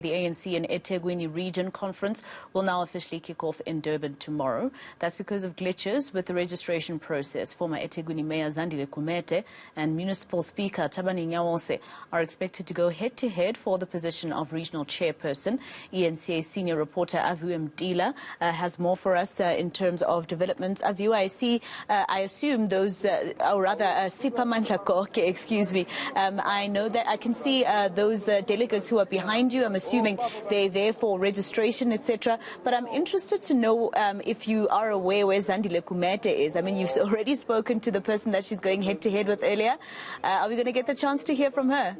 The ANC and eThekwini region conference will now officially kick off in Durban tomorrow. That's because of glitches with the registration process. Former eThekwini Mayor Zandile Gumede and Municipal Speaker Thabani Nyawose are expected to go head-to-head for the position of regional chairperson. eNCA senior reporter Avu Mdila has more for us in terms of developments. Avu, I assume those, or rather Siphamandla Goge, excuse me. I know that I can see those delegates who are behind you. I'm assuming they're there for registration, etc. But I'm interested to know if you are aware where Zandile Gumede is. I mean, you've already spoken to the person that she's going head-to-head with earlier. Are we going to get the chance to hear from her?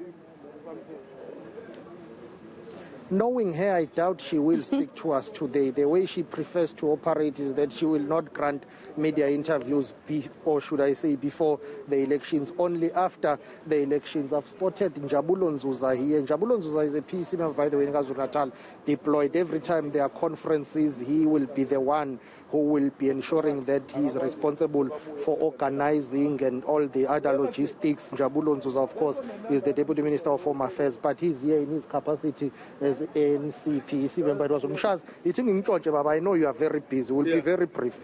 Knowing her, I doubt she will speak to us today. The way she prefers to operate is that she will not grant media interviews before, should I say, before the elections, only after the elections. I've spotted Njabulo Nzuza here. Njabulo Nzuza is a PEC member, by the way, in KwaZulu-Natal, deployed. Every time there are conferences, he will be the one who will be ensuring that he is responsible for organizing and all the other logistics. Njabulo Nzuza, of course, is the Deputy Minister of Home Affairs, but he's here in his capacity as ANC PEC member. I know you are very busy. We'll be very brief.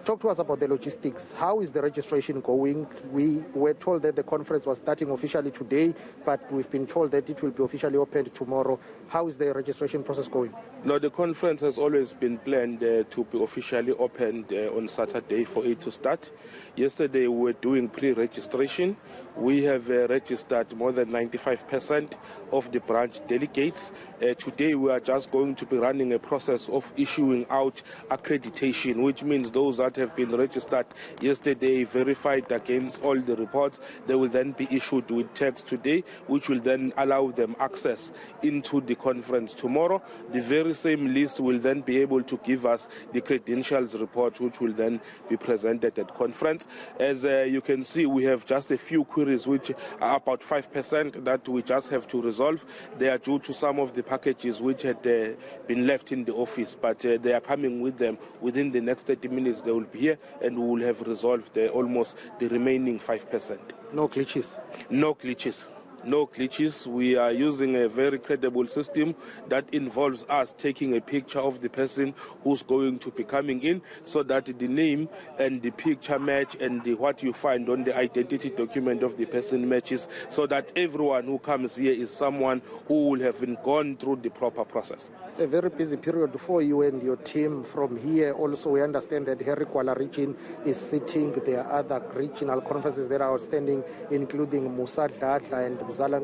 Talk to us about the logistics. How is the registration going? We were told that the conference was starting officially today, but we've been told that it will be officially opened tomorrow. How is the registration process going? No, the conference has always been planned to be officially opened on Saturday for it to start. Yesterday we were doing pre-registration. We have registered more than 95% of the branch delegates. Today we are just going to be running a process of issuing out accreditation, which means those that have been registered yesterday, verified against all the reports, they will then be issued with tags today, which will then allow them access into the conference tomorrow. The very same list will then be able to give us the credentials report, which will then be presented at conference. As you can see, we have just a few queries, which are about 5% that we just have to resolve. They are due to some of the packages which had been left in the office, but they are coming with them within the next 30 minutes. They will be here and we will have resolved almost the remaining 5%. No glitches? No glitches. No glitches. We are using a very credible system that involves us taking a picture of the person who's going to be coming in, so that the name and the picture match and what you find on the identity document of the person matches, so that everyone who comes here is someone who will have been gone through the proper process. It's a very busy period for you and your team. From here also, we understand that Harry Kwala region is sitting. There are other regional conferences that are outstanding, including Musa Dladla and Zala,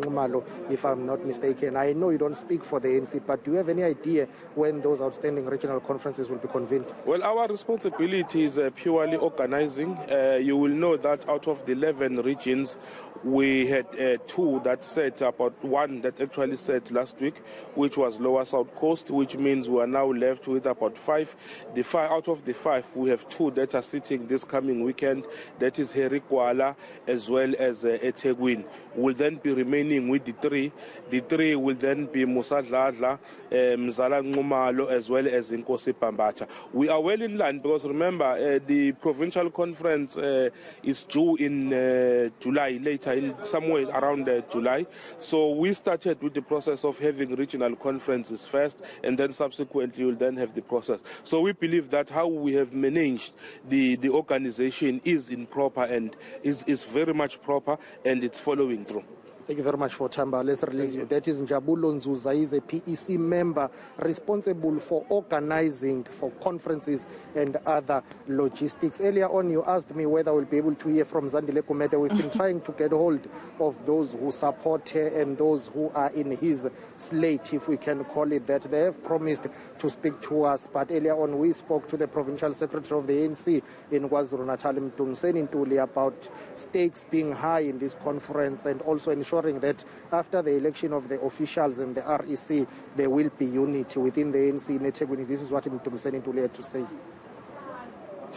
if I'm not mistaken. I know you don't speak for the ANC, but do you have any idea when those outstanding regional conferences will be convened? Well, our responsibility is purely organizing. You will know that out of the 11 regions, we had 2 that set, about 1 that actually set last week, which was Lower South Coast, which means we are now left with about 5. Out of the 5, we have 2 that are sitting this coming weekend. That is Harry Kwala as well as eThekwini. Will then be remaining with the 3. The 3 will then be Musa Dladla, Mzala Ngumalo, as well as Nkosi Pambacha. We are well in line because remember, the provincial conference is due in July, later in somewhere around July. So we started with the process of having regional conferences first, and then subsequently we'll then have the process. So we believe that how we have managed the organization is improper and is very much proper, and it's following through. Thank you very much for Tamba. Let's release you. That is Njabulo Nzuza. He is a PEC member responsible for organizing for conferences and other logistics. Earlier on, you asked me whether we'll be able to hear from Zandile Gumede. We've been trying to get hold of those who support her and those who are in his slate, if we can call it that. They have promised to speak to us, but earlier on we spoke to the Provincial Secretary of the ANC in KwaZulu-Natal, Mdumiseni Ntuli, about stakes being high in this conference and also ensuring that after the election of the officials and the REC, there will be unity within the ANC in eThekwini. This is what Mdumiseni Ntuli had to say.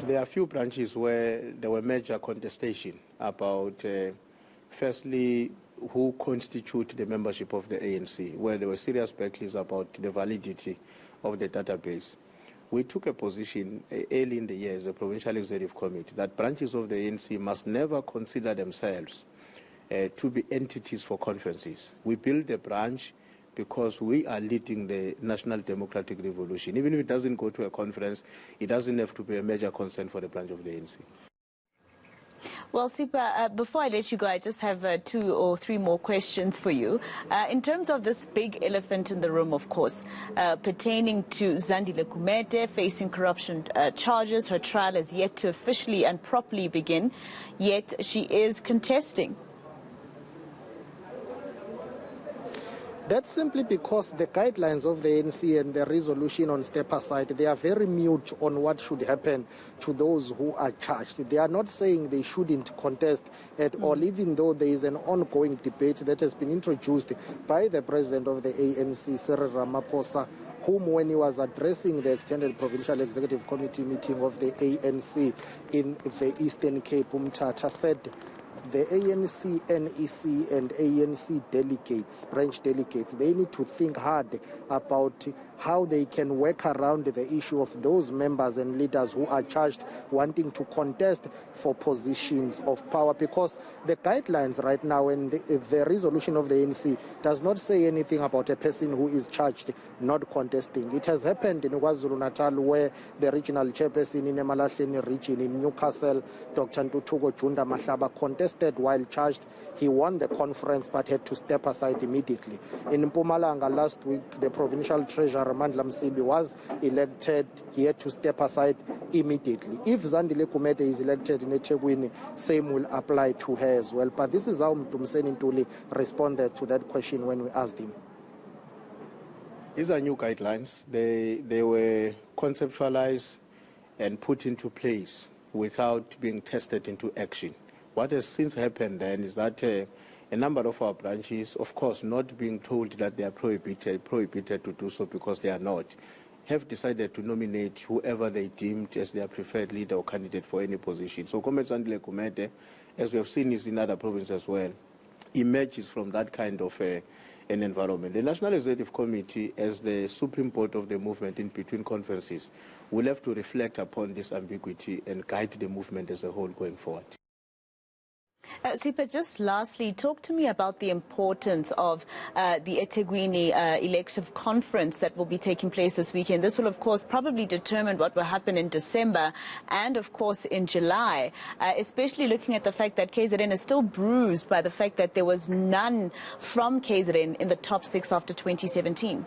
There are a few branches where there were major contestation about, firstly, who constitute the membership of the ANC, where there were serious battles about the validity of the database. We took a position early in the year as a Provincial Executive Committee that branches of the ANC must never consider themselves to be entities for conferences. We build a branch because we are leading the National Democratic Revolution. Even if it doesn't go to a conference, it doesn't have to be a major concern for the branch of the ANC. Well, Sipha, before I let you go, I just have 2 or 3 more questions for you. In terms of this big elephant in the room, of course, pertaining to Zandile Gumede facing corruption charges, her trial is yet to officially and properly begin, yet she is contesting. That's simply because the guidelines of the ANC and the resolution on step aside, they are very mute on what should happen to those who are charged. They are not saying they shouldn't contest at all, even though there is an ongoing debate that has been introduced by the president of the ANC, Cyril Ramaphosa, whom, when he was addressing the extended provincial executive committee meeting of the ANC in the Eastern Cape, Umtata, said the ANC, NEC and ANC delegates, branch delegates, they need to think hard about how they can work around the issue of those members and leaders who are charged wanting to contest for positions of power, because the guidelines right now and the resolution of the ANC does not say anything about a person who is charged not contesting. It has happened in KwaZulu-Natal, where the regional chairperson in Emalahleni region in Newcastle, Dr. Ntutuko Junda Mahlaba, contested while charged. He won the conference but had to step aside immediately. In Mpumalanga last week, the provincial treasurer Mandla Msibi was elected. He had to step aside immediately. If Zandile Gumede is elected in eThekwini, same will apply to her as well. But this is how Mtumseni Ntuli responded to that question when we asked him. These are new guidelines. They were conceptualized and put into place without being tested into action. What has since happened then is that a number of our branches, of course, not being told that they are prohibited to do so because they are not, have decided to nominate whoever they deemed as their preferred leader or candidate for any position. So Comrade Zandile Gumede, as we have seen is in other provinces as well, emerges from that kind of an environment. The National Executive Committee, as the Supreme Board of the movement in between conferences, will have to reflect upon this ambiguity and guide the movement as a whole going forward. Sipha, just lastly, talk to me about the importance of the eThekwini elective conference that will be taking place this weekend. This will, of course, probably determine what will happen in December and, of course, in July, especially looking at the fact that KZN is still bruised by the fact that there was none from KZN in the top 6 after 2017.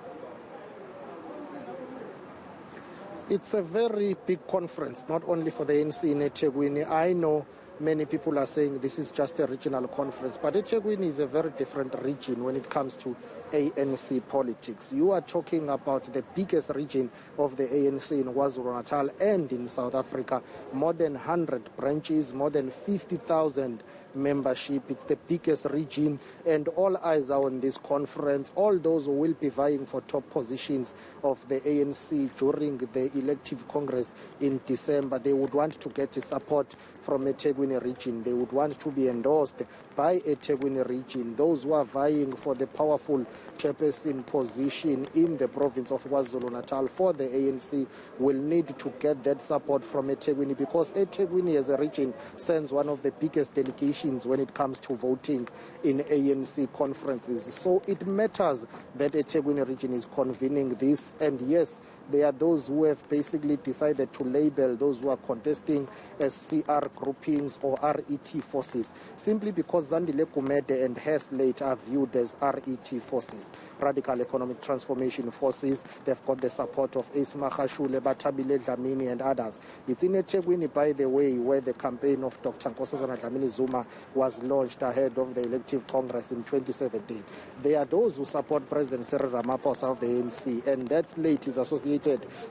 It's a very big conference, not only for the ANC in eThekwini. I know many people are saying this is just a regional conference, but eThekwini is a very different region when it comes to ANC politics. You are talking about the biggest region of the ANC in KwaZulu-Natal and in South Africa. More than 100 branches, more than 50,000 membership. It's the biggest region, and all eyes are on this conference. All those who will be vying for top positions of the ANC during the elective congress in December, they would want to get support from eThekwini region. They would want to be endorsed by eThekwini region. Those who are vying for the powerful chairperson position in the province of KwaZulu-Natal for the ANC will need to get that support from eThekwini, because eThekwini as a region sends one of the biggest delegations when it comes to voting in ANC conferences. So it matters that eThekwini region is convening this, and yes, there are those who have basically decided to label those who are contesting as CR groupings or RET forces, simply because Zandile Gumede and her slate are viewed as RET forces, Radical Economic Transformation Forces. They've got the support of Ace Magashule, Batabile Dlamini and others. It's in eThekwini, by the way, where the campaign of Dr. Nkosazana Dlamini Zuma was launched ahead of the elective congress in 2017. There are those who support President Cyril Ramaphosa of the ANC, and that slate is associated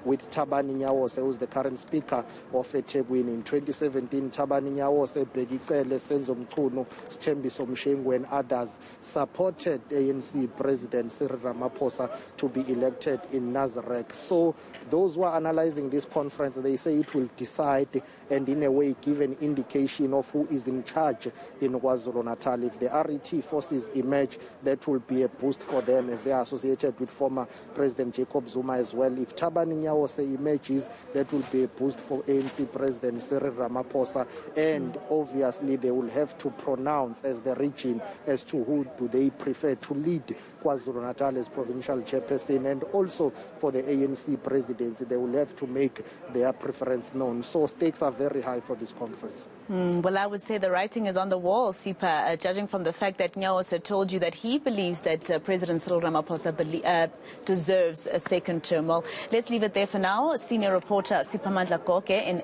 with Thabani Nyawose, who is the current speaker of eThekwini. In 2017, Thabani Nyawose, Begicele, Senzo Mchunu, Sthembiso Mshengu and others supported ANC President Cyril Ramaphosa to be elected in Nazareth. So those who are analyzing this conference, they say it will decide and in a way give an indication of who is in charge in KwaZulu-Natal. If the RET forces emerge, that will be a boost for them, as they are associated with former President Jacob Zuma as well. If Thabani Nyawose emerges, that will be a boost for ANC President Cyril Ramaphosa, and obviously they will have to pronounce as the region as to who do they prefer to lead KwaZulu-Natal as provincial chairperson, and also for the ANC presidency. They will have to make their preference known. So stakes are very high for this conference. Well, I would say the writing is on the wall, Sipha, judging from the fact that Nyawose told you that he believes that President Cyril Ramaphosa deserves a second term. Well, let's leave it there for now. Senior reporter Siphamandla Goge in